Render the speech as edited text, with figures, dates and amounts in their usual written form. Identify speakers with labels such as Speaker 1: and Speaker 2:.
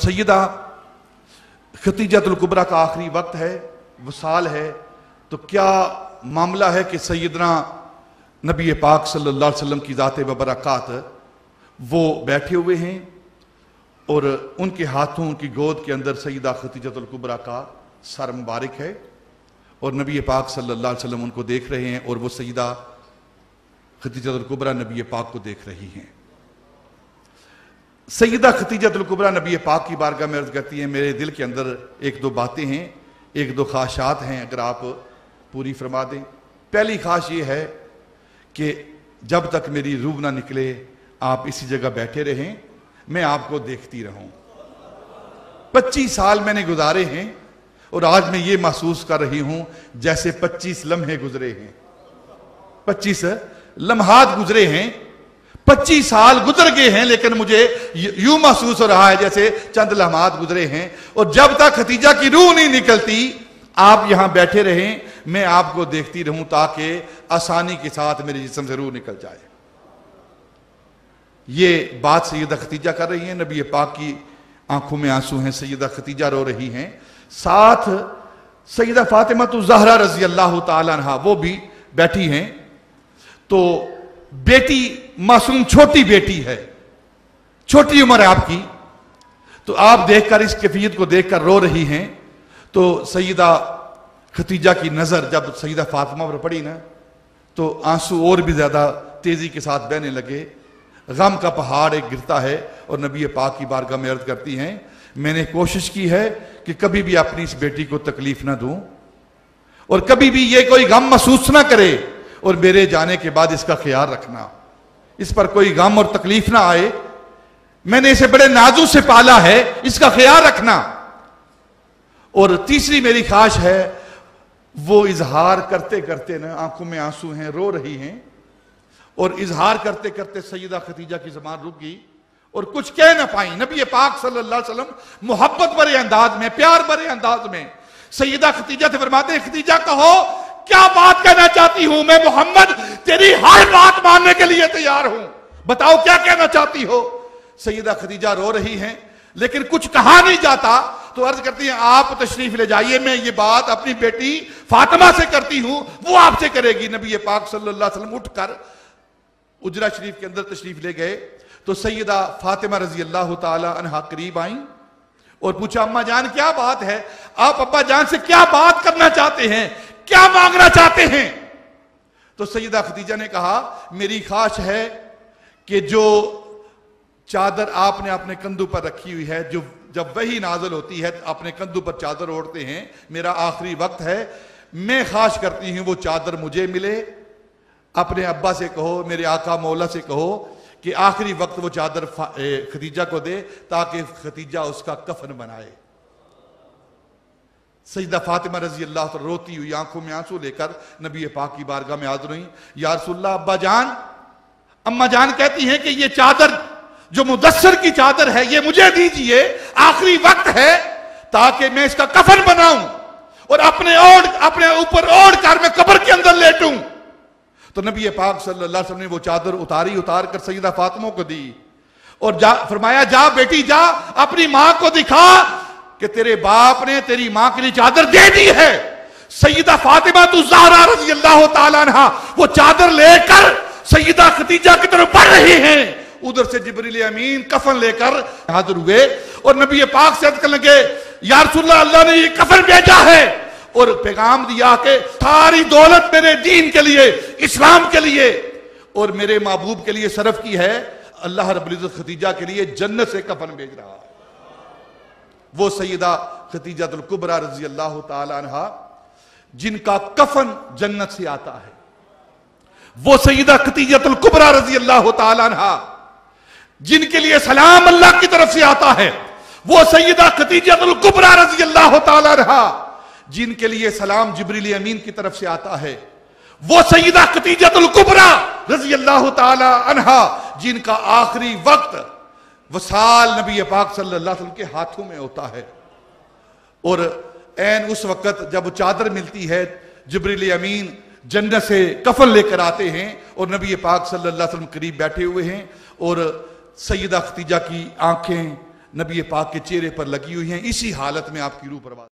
Speaker 1: सैयदा खतीजतुल कुबरा का आखिरी वक्त है, वसाल है, तो क्या मामला है कि सैयदना नबी पाक सल्लल्लाहु अलैहि वसल्लम की ज़ात बबरकात वो बैठे हुए हैं और उनके हाथों, उनकी गोद के अंदर सैयदा खतीजतुल कुबरा का सर मुबारक है और नबी पाक सल्लल्लाहु अलैहि वसल्लम उनको देख रहे हैं और वो सैयदा खतीजतुल कुबरा नबी पाक को देख रही हैं। सैयदा खतीजतुल कुबरा नबी पाक की बारगाह में अर्ज़ करती हैं, मेरे दिल के अंदर एक दो बातें हैं, एक दो ख्वाहिशात हैं, अगर आप पूरी फरमा दें। पहली ख्वाहिश ये है कि जब तक मेरी रूह ना निकले आप इसी जगह बैठे रहें, मैं आपको देखती रहूं। 25 साल मैंने गुजारे हैं और आज मैं ये महसूस कर रही हूं जैसे 25 लम्हे गुजरे हैं, 25 लम्हात गुजरे हैं। 25 साल गुजर गए हैं लेकिन मुझे यूं महसूस हो रहा है जैसे चंद लम्हात गुजरे हैं। और जब तक खतीजा की रूह नहीं निकलती आप यहां बैठे रहें, मैं आपको देखती रहूं ताकि आसानी के साथ मेरे जिस्म से रूह निकल जाए। ये बात सैयदा खतीजा कर रही हैं, नबी पाक की आंखों में आंसू हैं, सैयदा खतीजा रो रही हैं। साथ सैयदा फातिमा तो ज़हरा रज़ी अल्लाह ताला अन्हा वो भी बैठी हैं। तो बेटी मासूम छोटी बेटी है, छोटी उम्र है आपकी, तो आप देखकर इस कैफियत को देखकर रो रही हैं। तो सैयदा खतीजा की नजर जब सैयदा फातिमा पर पड़ी ना तो आंसू और भी ज्यादा तेजी के साथ बहने लगे। गम का पहाड़ एक गिरता है और नबी पाक की बारगाह में अर्ज करती हैं, मैंने कोशिश की है कि कभी भी अपनी इस बेटी को तकलीफ ना दूं और कभी भी ये कोई गम महसूस ना करे और मेरे जाने के बाद इसका ख्याल रखना, इस पर कोई गम और तकलीफ ना आए। मैंने इसे बड़े नाजू से पाला है, इसका ख्याल रखना। और तीसरी मेरी ख्वाहिश है, वो इजहार करते करते ना आंखों में आंसू हैं, रो रही हैं और इजहार करते करते सैयदा खतीजा की ज़बान रुक गई और कुछ कह ना पाई। नबी पाक सल्लल्लाहु अलैहि वसल्लम मोहब्बत भरे अंदाज में, प्यार भरे अंदाज में सैयदा खतीजा से फरमाते हैं, खतीजा कहो क्या बात कहना चाहती हूं, मैं मोहम्मद तेरी हर बात मानने के लिए तैयार हूं, बताओ क्या कहना चाहती हो। सैयदा खतीजा रो रही हैं लेकिन कुछ कहा नहीं जाता, तो अर्ज करती हैं आप तशरीफ ले जाइए, मैं ये बात अपनी बेटी फातिमा से करती हूं, वो आपसे करेगी। नबी पाक सल्लल्लाहु अलैहि वसल्लम उठकर उजरा शरीफ के अंदर तशरीफ ले गए तो सैयदा फातिमा रजी अल्लाह ताला अन्हा करीब आई और पूछा, अम्मा जान क्या बात है, आप अब्बा जान से क्या बात करना चाहते हैं, क्या मांगना चाहते हैं। तो सैयदा खतीजा ने कहा, मेरी ख्वाहिश है कि जो चादर आपने अपने कंधों पर रखी हुई है, जो जब वही नाज़िल होती है अपने कंधों पर चादर ओढ़ते हैं, मेरा आखिरी वक्त है, मैं ख्वाहिश करती हूं वो चादर मुझे मिले। अपने अब्बा से कहो, मेरे आका मौला से कहो कि आखिरी वक्त वो चादर खतीजा को दे ताकि खतीजा उसका कफन बनाए। सैयदा फातिमा रजी अल्लाह तो रोती हुई आंखों में आंसू लेकर नबी पाक की बारगाह में हाजिर हुई। या रसूलल्लाह, अब्बा जान, अम्मा जान कहती हैं कि ये चादर जो मुदस्सर की चादर है ये मुझे दीजिए, आखिरी वक्त है, ताकि मैं इसका कफन बनाऊं और अपने ऊपर ओढ़ कर मैं कब्र के अंदर लेटूं। तो नबी पाक सल्लल्लाहु अलैहि वसल्लम ने वो चादर उतार कर सैयदा फातिमा को दी और फरमाया, जा बेटी जा, अपनी मां को दिखा कि तेरे बाप ने तेरी मां के लिए चादर दे दी है। सैयदा फातिमा तो ज़हरा रज़ी अल्लाह ताला अन्हा वो चादर लेकर सैयदा खतीजा की तरफ बढ़ रही हैं। उधर से जिब्रील अमीन कफन लेकर हाजिर हुए और नबी पाक से अर्ज़ करने लगे, या रसूलल्लाह, अल्लाह ने ये कफन भेजा है और पैगाम दिया कि सारी दौलत मेरे दीन के लिए, इस्लाम के लिए और मेरे महबूब के लिए सरफ की है। अल्लाह रब्बुल इज्जत खतीजा के लिए जन्नत से कफन भेज रहा है। वो सैयदा खतीजतुल कुबरा रज़ी अल्लाह ताला अन्हा जिनका कफन जन्नत से आता है, वो सैयदा खतीजतुल कुबरा रज़ी अल्लाह ताला अन्हा जिनके लिए सलाम अल्लाह की तरफ से आता है, वो सैयदा खतीजतुल कुबरा रज़ी अल्लाह ताला अन्हा जिनके लिए सलाम जिब्रील अमीन की तरफ से आता है, वो सैयदा खतीजतुल कुबरा रज़ी अल्लाह ताला अन्हा जिनका आखिरी वक्त वसाल नबी पाक सल्लल्लाहु अलैहि वसल्लम के हाथों में होता है। और ऐन उस वक्त जब चादर मिलती है, जिब्रील अमीन जन्नत से कफन लेकर आते हैं और नबी पाक सल्लल्लाहु अलैहि वसल्लम करीब बैठे हुए हैं और सैयदा खतीजा की आंखें نبی پاک کے چہرے پر لگی ہوئی ہیں، اسی حالت میں آپ کی روح پرواز